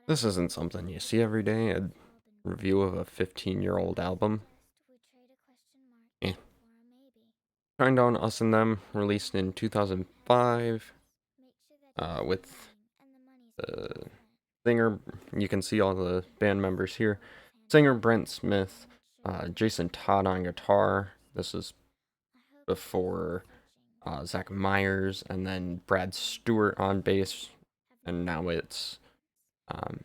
This isn't something you see every day, a review of a 15-year-old album. Eh. Shinedown Us and Them, released in 2005, with the singer, you can see all the band members here. Singer Brent Smith, Jason Todd on guitar. This is before Zach Myers, and then Brad Stewart on bass, and now it's um,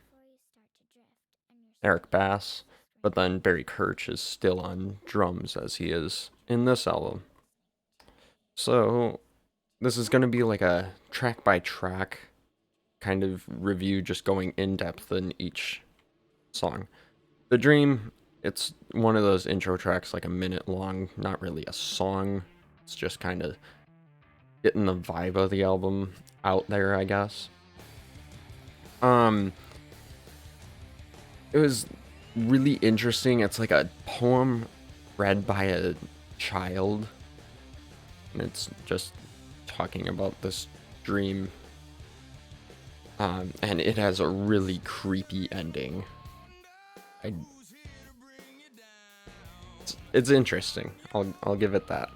Eric Bass, but then Barry Kirch is still on drums as he is in this album. So this is going to be like a track by track kind of review, just going in depth in each song. The Dream, it's one of those intro tracks, like a minute long, not really a song. It's just kind of getting the vibe of the album out there, I guess. Um, it was really interesting. It's like a poem read by a child, and it's just talking about this dream. And it has a really creepy ending. It's interesting. I'll give it that.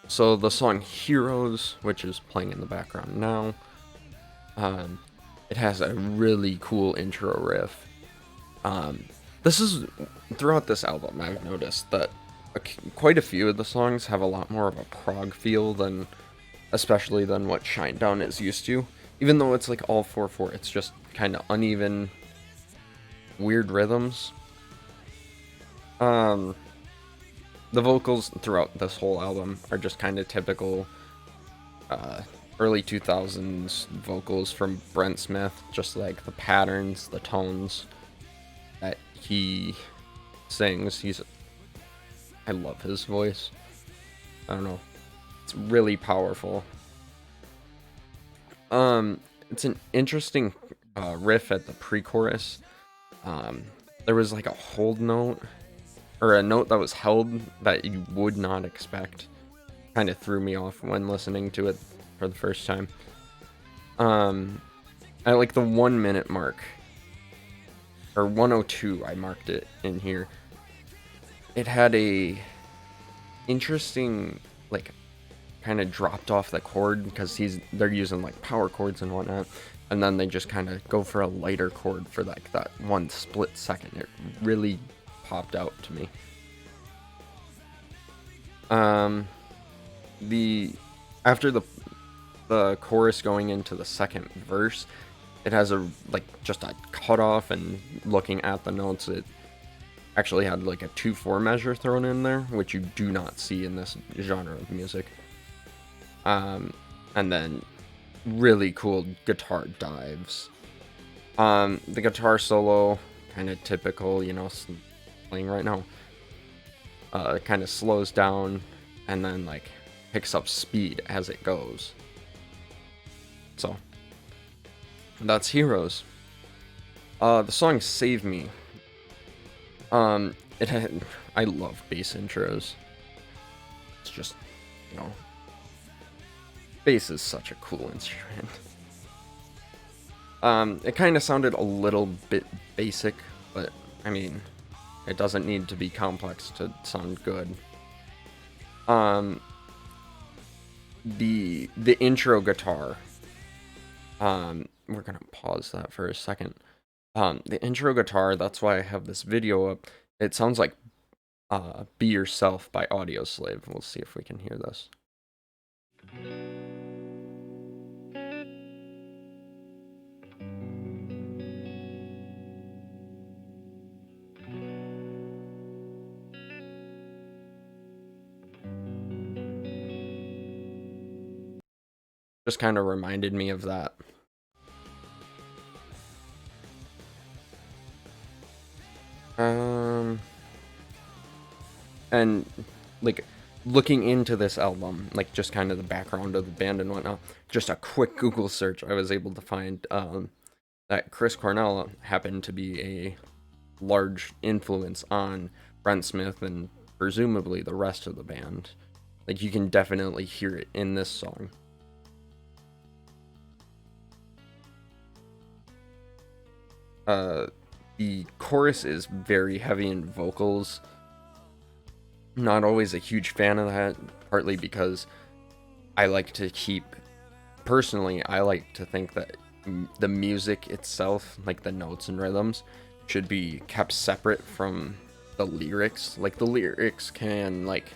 So the song Heroes, which is playing in the background now, it has a really cool intro riff. This is, throughout this album, I've noticed that quite a few of the songs have a lot more of a prog feel than, especially than what Shinedown is used to. Even though it's like all 4/4, it's just kind of uneven, weird rhythms. The vocals throughout this whole album are just kind of typical early 2000s vocals from Brent Smith, just like the patterns, the tones that he sings. I love his voice. I don't know. It's really powerful. It's an interesting riff at the pre-chorus. There was like a hold note, or a note that was held that you would not expect. Kind of threw me off when listening to it for the first time. At like the 1 minute mark, or 102, I marked it in here. It had a interesting, like, kind of dropped off the chord because they're using like power chords and whatnot, and then they just kind of go for a lighter chord for like that one split second. It really popped out to me. After the chorus going into the second verse, it has a just a cutoff, and looking at the notes, it actually had like a 2/4 measure thrown in there, which you do not see in this genre of music. And then really cool guitar dives. The guitar solo, kind of typical, playing right now. Kind of slows down and then like picks up speed as it goes. So that's Heroes. The song Save Me. I love bass intros. It's just, bass is such a cool instrument. It kind of sounded a little bit basic, but I mean, it doesn't need to be complex to sound good. The intro guitar. We're gonna pause that for a second. The intro guitar, that's why I have this video up. It sounds like Be Yourself by Audioslave. We'll see if we can hear this. Just kind of reminded me of that. And like looking into this album, like just kind of the background of the band and whatnot, just a quick Google search, I was able to find that Chris Cornell happened to be a large influence on Brent Smith and presumably the rest of the band. Like you can definitely hear it in this song. Uh, the chorus is very heavy in vocals. Not always a huge fan of that, partly because I like to keep, personally, I like to think that the music itself, like the notes and rhythms, should be kept separate from the lyrics. Like the lyrics can like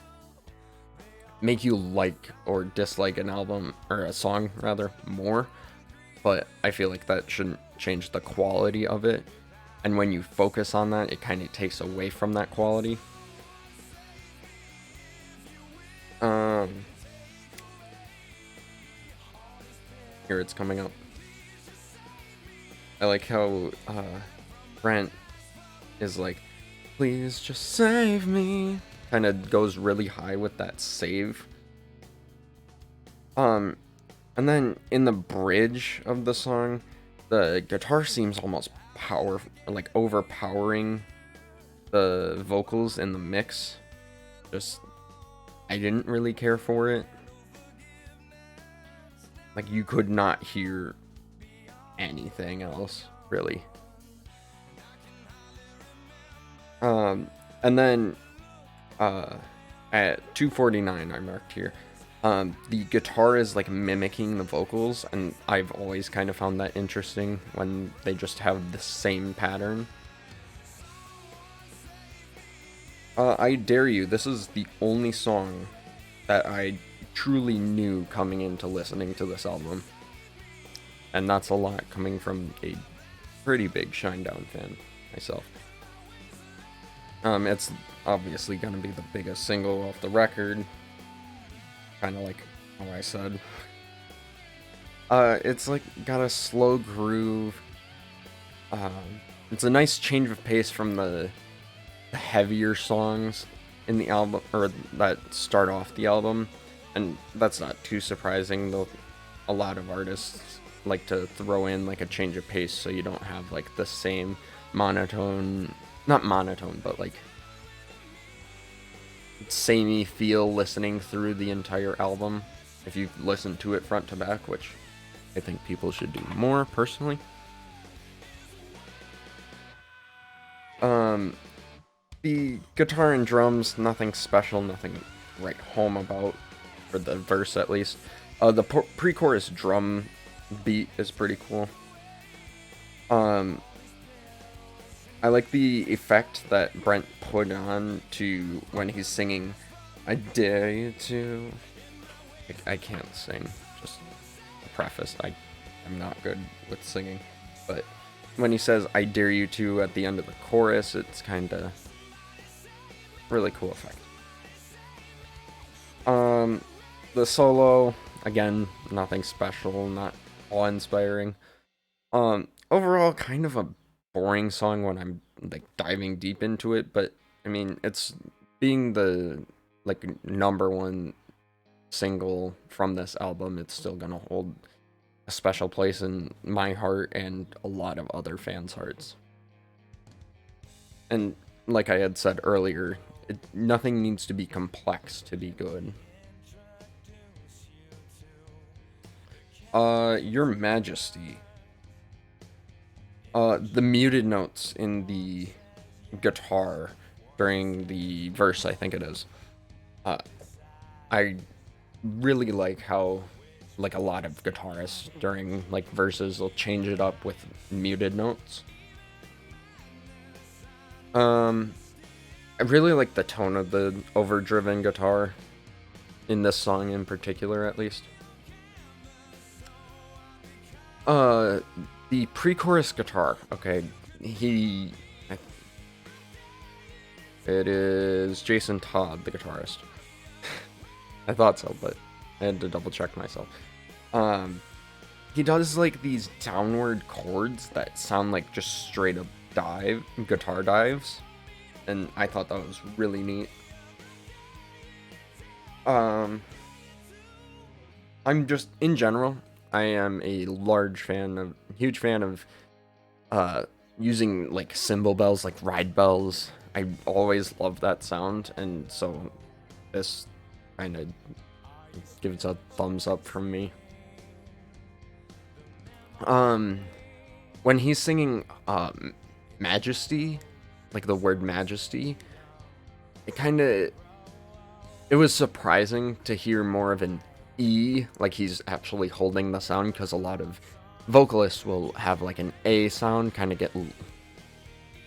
make you like or dislike an album or a song rather more, but I feel like that shouldn't change the quality of it. And when you focus on that, it kind of takes away from that quality. Um, Here it's coming up. I like how Brent is like, please just save me. Kind of goes really high with that save. And then in the bridge of the song, the guitar seems almost like overpowering the vocals in the mix. Just, I didn't really care for it. Like, you could not hear anything else, really. And then, at 2:49, I marked here, the guitar is, like, mimicking the vocals, and I've always kind of found that interesting when they just have the same pattern. I Dare You, this is the only song that I truly knew coming into listening to this album. And that's a lot coming from a pretty big Shinedown fan myself. It's obviously gonna be the biggest single off the record. Kind of like how I said. It's like got a slow groove. It's a nice change of pace from the heavier songs in the album, or that start off the album, and that's not too surprising, though a lot of artists like to throw in like a change of pace so you don't have like the same monotone, not monotone, but like samey feel listening through the entire album if you listen to it front to back, which I think people should do more personally. The guitar and drums, nothing special, nothing to write home about, for the verse at least. The pre-chorus drum beat is pretty cool. I like the effect that Brent put on to when he's singing, I dare you to... I can't sing, just a preface, I'm not good with singing, but when he says, I dare you to at the end of the chorus, it's kinda really cool effect. The solo, again, nothing special, not awe-inspiring. Overall, kind of a boring song when I'm like diving deep into it, but I mean, it's being the like #1 single from this album, it's still gonna hold a special place in my heart and a lot of other fans' hearts. And like I had said earlier, nothing needs to be complex to be good. Your Majesty. The muted notes in the guitar during the verse, I think it is. I really like how, like, a lot of guitarists during like verses will change it up with muted notes. I really like the tone of the overdriven guitar in this song in particular, at least. The pre-chorus guitar, okay, it is Jason Todd, the guitarist. I thought so, but I had to double check myself. He does like these downward chords that sound like just straight up guitar dives, and I thought that was really neat. I'm just, in general, I am a huge fan of using like cymbal bells, like ride bells. I always love that sound, and so this kind of gives a thumbs up from me. when he's singing Majesty, like the word Majesty, it was surprising to hear more of an E, like he's actually holding the sound, because a lot of vocalists will have like an A sound, kind of get,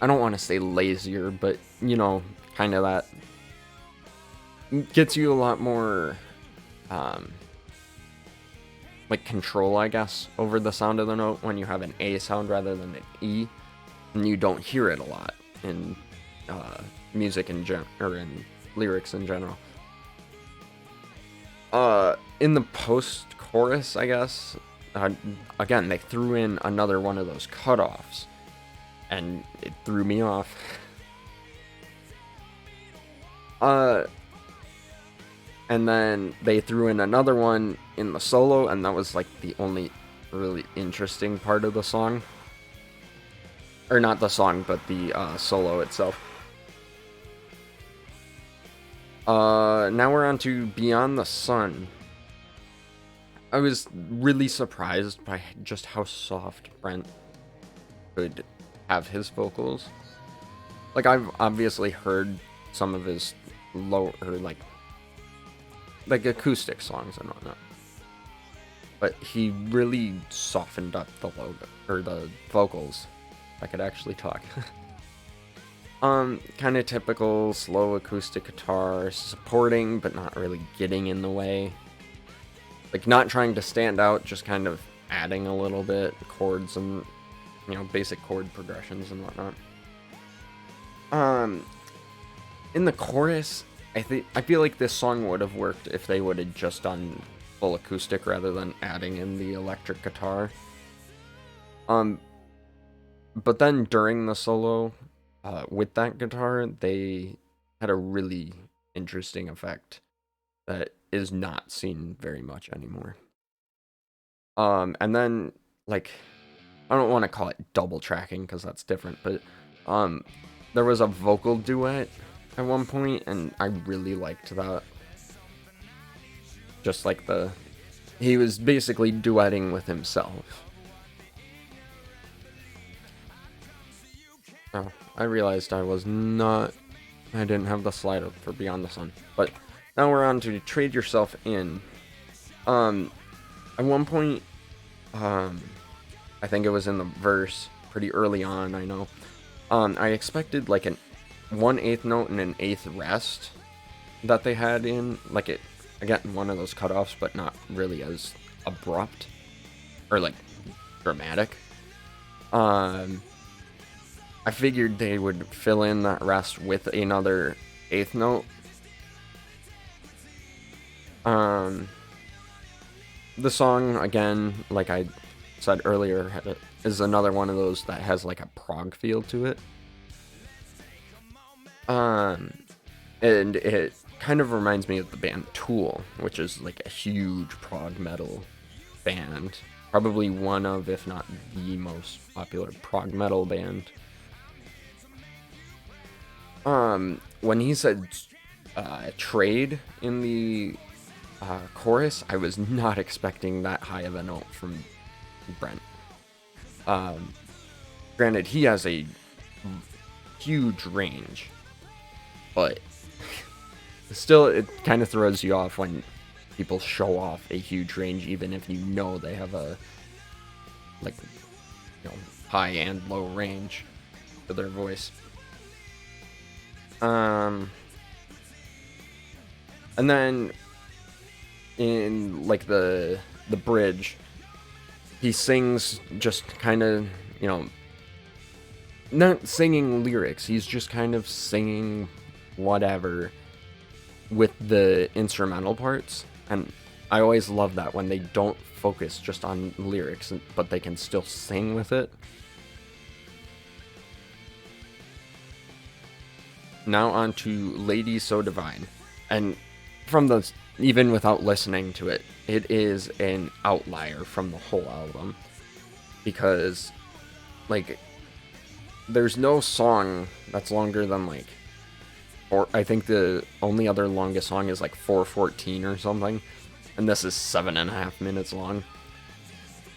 I don't want to say lazier, but you know, kind of that gets you a lot more like control, I guess, over the sound of the note when you have an A sound rather than an E, and you don't hear it a lot in music or in lyrics in general. In the post-chorus, I guess, again, they threw in another one of those cutoffs, and it threw me off. And then they threw in another one in the solo, and that was like the only really interesting part of the song. Or not the song, but the solo itself. Now we're on to Beyond the Sun. I was really surprised by just how soft Brent could have his vocals. Like, I've obviously heard some of his low, or like acoustic songs and whatnot, but he really softened up the the vocals. I could actually talk. Kind of typical slow acoustic guitar, supporting but not really getting in the way. Like, not trying to stand out, just kind of adding a little bit, chords and, you know, basic chord progressions and whatnot. In the chorus, I feel like this song would have worked if they would have just done full acoustic rather than adding in the electric guitar. But then during the solo, with that guitar, they had a really interesting effect that is not seen very much anymore. And then, like, I don't want to call it double tracking because that's different, but there was a vocal duet at one point, and I really liked that. Just like he was basically duetting with himself. Oh, I realized I didn't have the slide up for Beyond the Sun. But now we're on to Trade Yourself In. At one point, I think it was in the verse, pretty early on, I know, I expected like an 1/8 note and an 1/8 rest that they had in, like, it, again, one of those cutoffs, but not really as abrupt or like dramatic. I figured they would fill in that rest with another 1/8 note. The song, again, like I said earlier, is another one of those that has like a prog feel to it. And it kind of reminds me of the band Tool, which is like a huge prog metal band. Probably one of, if not the most popular prog metal band. When he said trade in the chorus, I was not expecting that high of a note from Brent. Granted, he has a huge range, but still, it kind of throws you off when people show off a huge range, even if you know they have a, like, you know, high and low range for their voice. And then in like the bridge, he sings just kind of, you know, not singing lyrics, he's just kind of singing whatever with the instrumental parts. And I always love that when they don't focus just on lyrics, but they can still sing with it. Now on to Lady So Divine. And from the, even without listening to it, it is an outlier from the whole album. Because, like, there's no song that's longer than, like, or I think the only other longest song is like 4:14 or something. And this is 7.5 minutes long.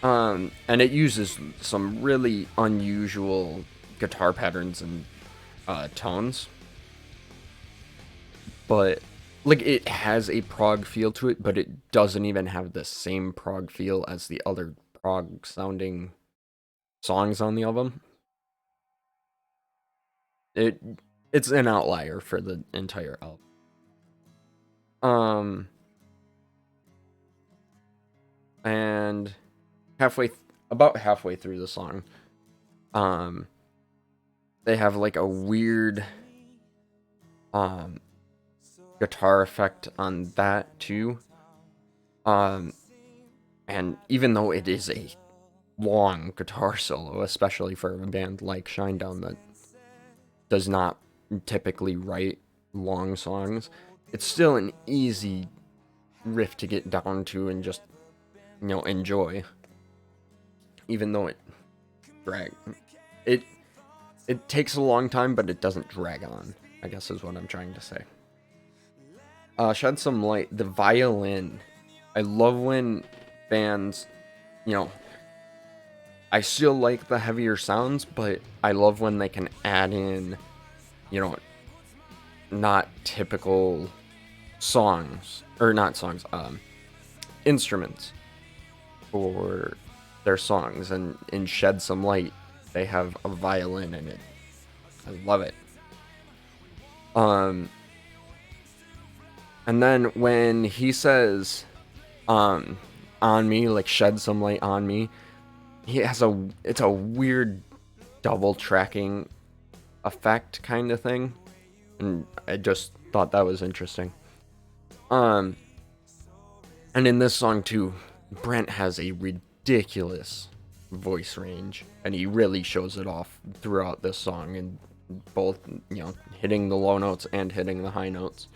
And it uses some really unusual guitar patterns and tones, but like it has a prog feel to it, but it doesn't even have the same prog feel as the other prog sounding songs on the album. It it's an outlier for the entire album. Um, and about halfway through the song, um, they have like a weird um guitar effect on that too. Um, and even though it is a long guitar solo, especially for a band like Shinedown that does not typically write long songs, it's still an easy riff to get down to and just, enjoy. Even though drag it it takes a long time, but it doesn't drag on, I guess is what I'm trying to say. Shed Some Light, the violin. I love when bands, you know, I still like the heavier sounds, but I love when they can add in, you know, not typical songs, or not songs, instruments for their songs. And in Shed Some Light, they have a violin in it. I love it. And then when he says, on me, like shed some light on me, it's a weird double tracking effect kind of thing, and I just thought that was interesting. And in this song too, Brent has a ridiculous voice range, and he really shows it off throughout this song, and both, hitting the low notes and hitting the high notes.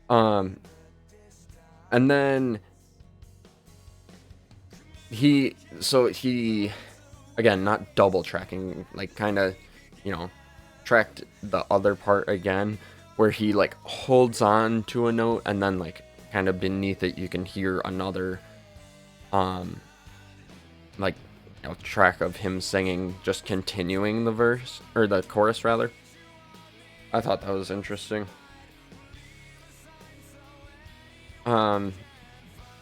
And then he again, not double tracking, like kind of, tracked the other part again, where he like holds on to a note and then like kind of beneath it you can hear another like, track of him singing, just continuing the verse, or the chorus rather. I thought that was interesting.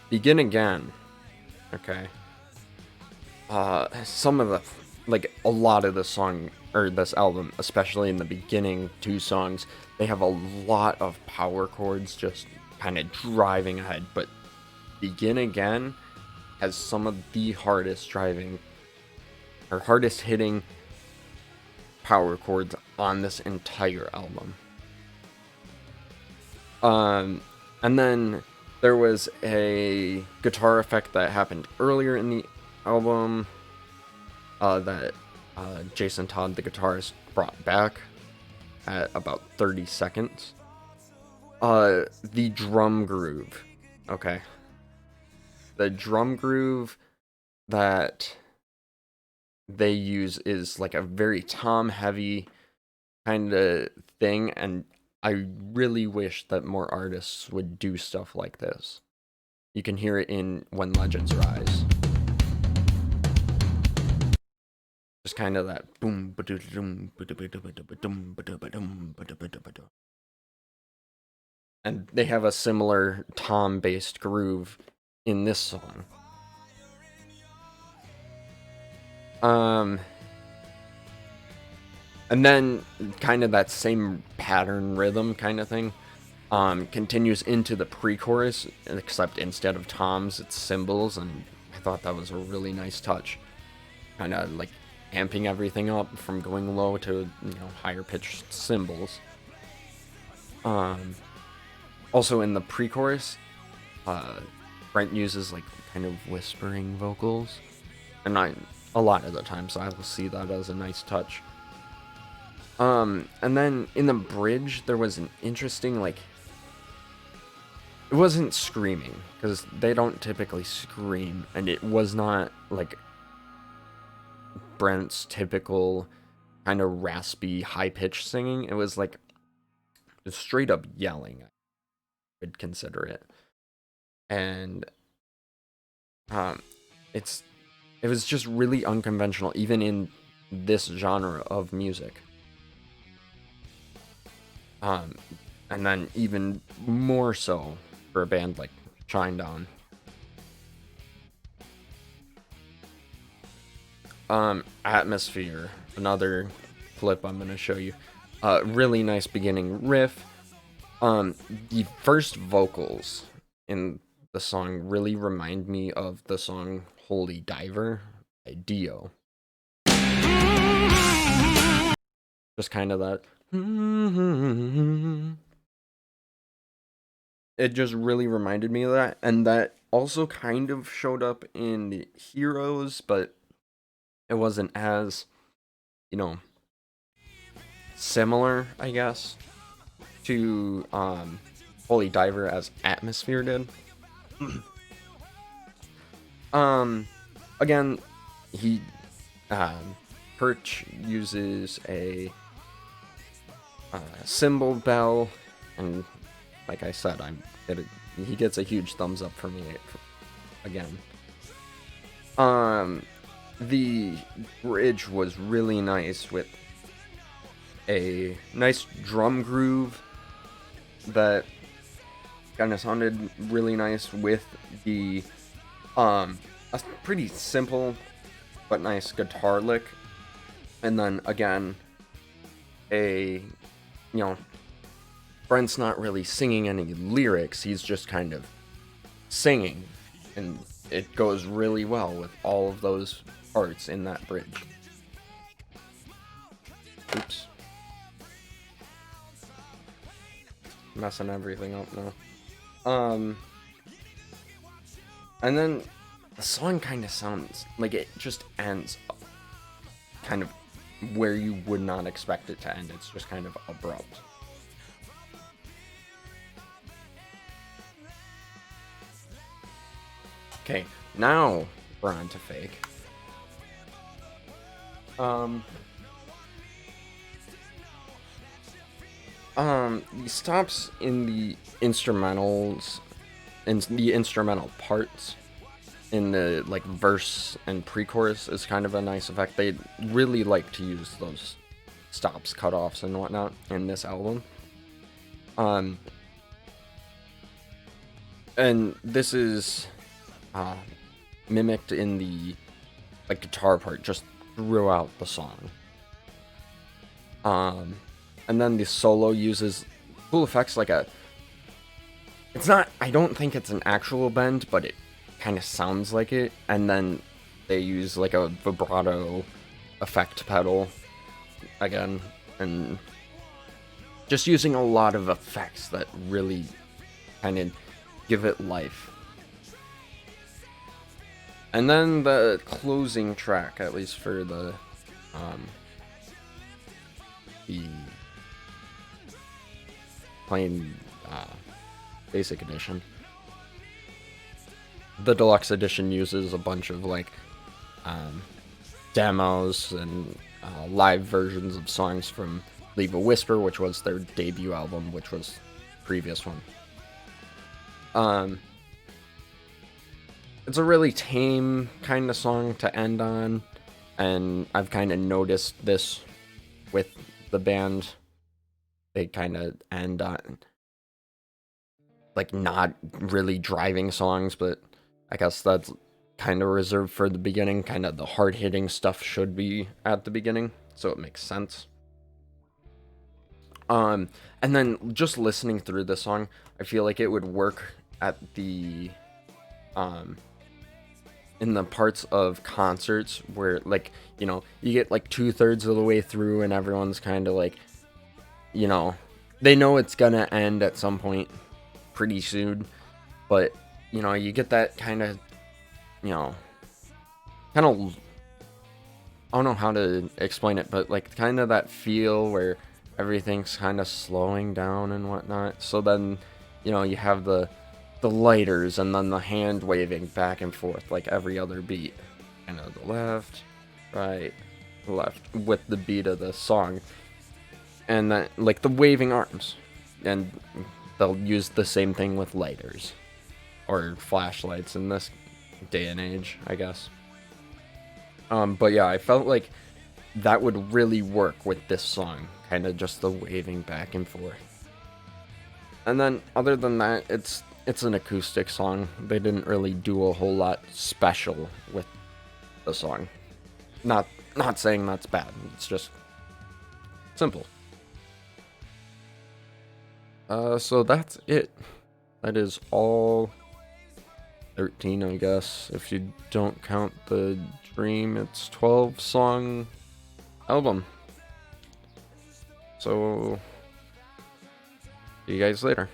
Begin Again. Okay. Some of the, like, a lot of the song, or this album, especially in the beginning two songs, they have a lot of power chords just kind of driving ahead, but Begin Again has some of the hardest driving, or hardest hitting power chords on this entire album. And then there was a guitar effect that happened earlier in the album that Jason Todd, the guitarist, brought back at about 30 seconds. The drum groove. Okay. The drum groove that they use is like a very tom heavy kind of thing, and I really wish that more artists would do stuff like this. You can hear it in When Legends Rise. Just kind of that boom, and they have a similar tom-based groove in this song. And then kind of that same pattern rhythm kind of thing continues into the pre-chorus, except instead of toms, it's cymbals, and I thought that was a really nice touch. Kind of like amping everything up from going low to, higher pitched cymbals. Also in the pre-chorus, Brent uses like kind of whispering vocals, and a lot of the times I will see that as a nice touch. And then in the bridge, there was an interesting, like, it wasn't screaming, because they don't typically scream, and it was not, like, Brent's typical kind of raspy, high-pitched singing. It was, like, straight up yelling, I would consider it. And, it's it was just really unconventional, even in this genre of music. Um, and then even more so for a band like Shinedown. Atmosphere, another clip I'm gonna show you. Really nice beginning riff. The first vocals in the song really remind me of the song Holy Diver by Dio. Just kind of that. It just really reminded me of that. And that also kind of showed up in Heroes, but it wasn't as, you know, similar, I guess, to Holy Diver as Atmosphere did. Again, he Perch uses a cymbal bell, and like I said, he gets a huge thumbs up for me again. The bridge was really nice with a nice drum groove that kind of sounded really nice with the a pretty simple but nice guitar lick, and then again Brent's not really singing any lyrics, he's just kind of singing, and it goes really well with all of those parts in that bridge. Oops. Messing everything up now. And then the song kind of sounds like it just ends up kind of where you would not expect it to end. It's just kind of abrupt. Okay, now we're on to Fake. He stops in the instrumentals, in the instrumental parts, in the like verse and pre-chorus is kind of a nice effect. They really like to use those stops, cutoffs, and whatnot in this album. And this is mimicked in the like guitar part just throughout the song. And then the solo uses cool effects like it's not, I don't think it's an actual bend, but it kind of sounds like it. And then they use like a vibrato effect pedal again, and just using a lot of effects that really kind of give it life. And then the closing track, at least for the plain basic edition. The deluxe edition uses a bunch of like demos and live versions of songs from Leave a Whisper, which was their debut album, which was the previous one. It's a really tame kind of song to end on, and I've kind of noticed this with the band. They kind of end on like not really driving songs, but I guess that's kind of reserved for the beginning. Kind of the hard-hitting stuff should be at the beginning, so it makes sense. And then just listening through the song, I feel like it would work at the in the parts of concerts where, like, you know, you get like 2/3 of the way through and everyone's kind of like, you know, they know it's gonna end at some point pretty soon, but you know, you get that kind of, you know, I don't know how to explain it, but like kind of that feel where everything's kind of slowing down and whatnot. So then, you know, you have the lighters and then the hand waving back and forth like every other beat, kind of the left, right, left with the beat of the song, and then like the waving arms, and they'll use the same thing with lighters or flashlights in this day and age, I guess. But yeah, I felt like that would really work with this song, kind of just the waving back and forth. And then other than that, it's an acoustic song. They didn't really do a whole lot special with the song. Not saying that's bad. It's just simple. So that's it. That is all 13, I guess. If you don't count the Dream, it's 12 song album. So see you guys later.